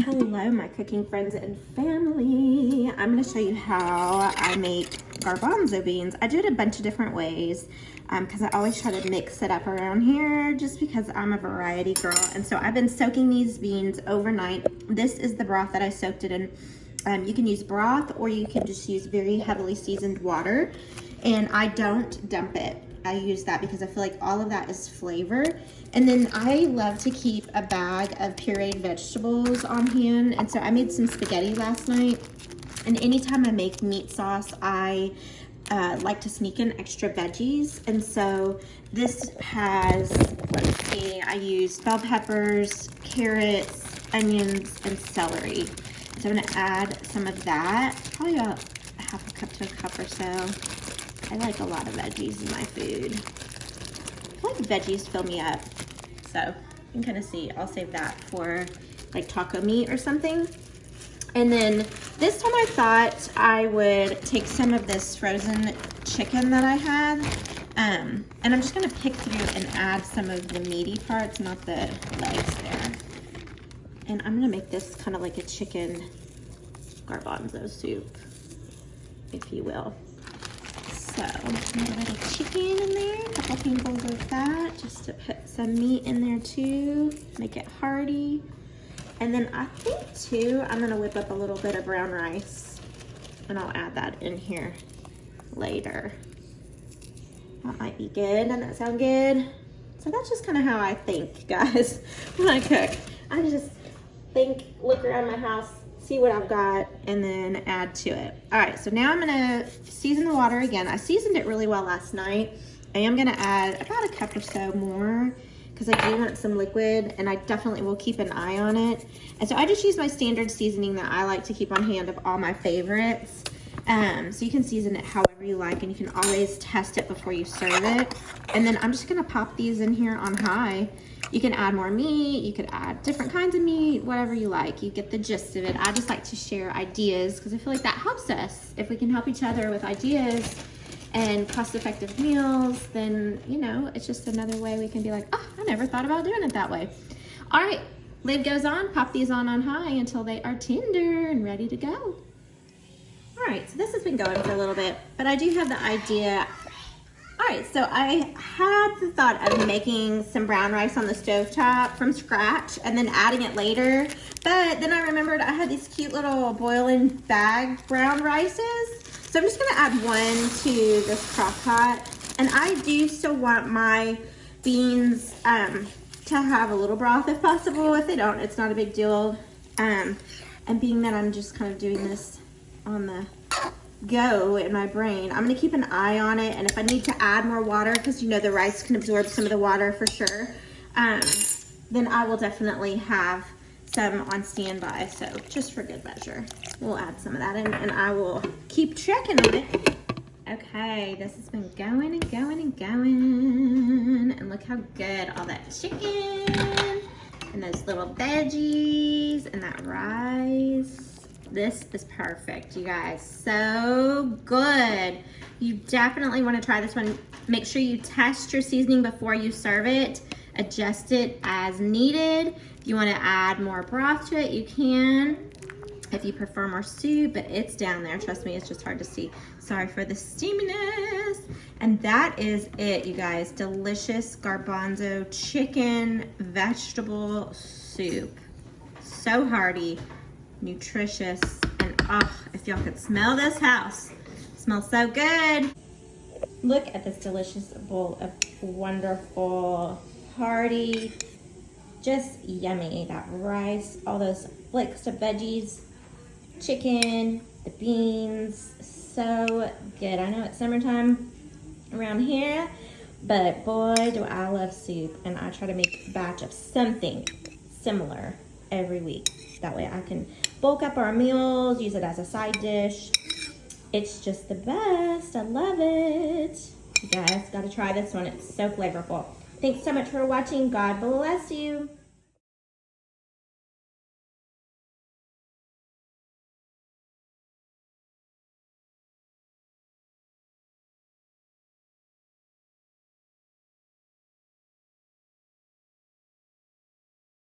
Hello, my cooking friends and family. I'm going to show you how I make garbanzo beans. I do it a bunch of different ways because I always try to mix it up around here just because I'm a variety girl. And so I've been soaking these beans overnight. This is the broth that I soaked it in. You can use broth or you can just use very heavily seasoned water. And I don't dump it. I use that because I feel like all of that is flavor. And then I love to keep a bag of pureed vegetables on hand. And so I made some spaghetti last night. And anytime I make meat sauce, I like to sneak in extra veggies. And so this has, let's see, I used bell peppers, carrots, onions, and celery. So I'm gonna add some of that, probably about half a cup to a cup or so. I like a lot of veggies in my food. I feel like veggies fill me up. So you can kind of see, I'll save that for like taco meat or something. And then this time I thought I would take some of this frozen chicken that I had. And I'm just gonna pick through and add some of the meaty parts, not the legs there. And I'm gonna make this kind of like a chicken garbanzo soup, if you will. So I'm gonna put a chicken in there, a couple handfuls of that, just to put some meat in there too, make it hearty. And then I think too, I'm gonna whip up a little bit of brown rice and I'll add that in here later. That might be good, doesn't that sound good? So that's just kind of how I think, guys, when I cook. I just think, look around my house, see what I've got, and then add to it. All right, so now I'm gonna season the water again. I seasoned it really well last night. I am gonna add about a cup or so more because I do want some liquid, and I definitely will keep an eye on it. And so I just use my standard seasoning that I like to keep on hand of all my favorites. So you can season it however you like, and you can always test it before you serve it. And then I'm just gonna pop these in here on high. You can add more meat, you could add different kinds of meat, whatever you like. You get the gist of it. I just like to share ideas because I feel like that helps us. If we can help each other with ideas and cost-effective meals, then, you know, it's just another way we can be like, oh, I never thought about doing it that way. All right, lid goes on, pop these on high until they are tender and ready to go. All right, so this has been going for a little bit, but I do have the idea. All right, so I had the thought of making some brown rice on the stovetop from scratch and then adding it later. But then I remembered I had these cute little boiling bag brown rices. So I'm just gonna add one to this crock pot. And I do still want my beans to have a little broth if possible. If they don't, it's not a big deal. And being that I'm just kind of doing this on the go in my brain, I'm gonna keep an eye on it, and if I need to add more water, because you know the rice can absorb some of the water for sure, then I will definitely have some on standby. So just for good measure, we'll add some of that in, and I will keep checking on it. Okay, this has been going and going and going, and look how good all that chicken and those little veggies and that rice. This is perfect, you guys. So good. You definitely want to try this one. Make sure you test your seasoning before you serve it. Adjust it as needed. If you want to add more broth to it, you can. If you prefer more soup, but it's down there. Trust me, it's just hard to see. Sorry for the steaminess. And that is it, you guys. Delicious garbanzo chicken vegetable soup. So hearty, nutritious, and if y'all could smell this house, it smells so good. Look at this delicious bowl of wonderful, hearty, just yummy. That rice, all those flakes of veggies, chicken, the beans, so good. I know it's summertime around here, but boy, do I love soup, and I try to make a batch of something similar every week. That way I can bulk up our meals, use it as a side dish. It's just the best. I love it. You guys gotta try this one. It's so flavorful. Thanks so much for watching. God bless you.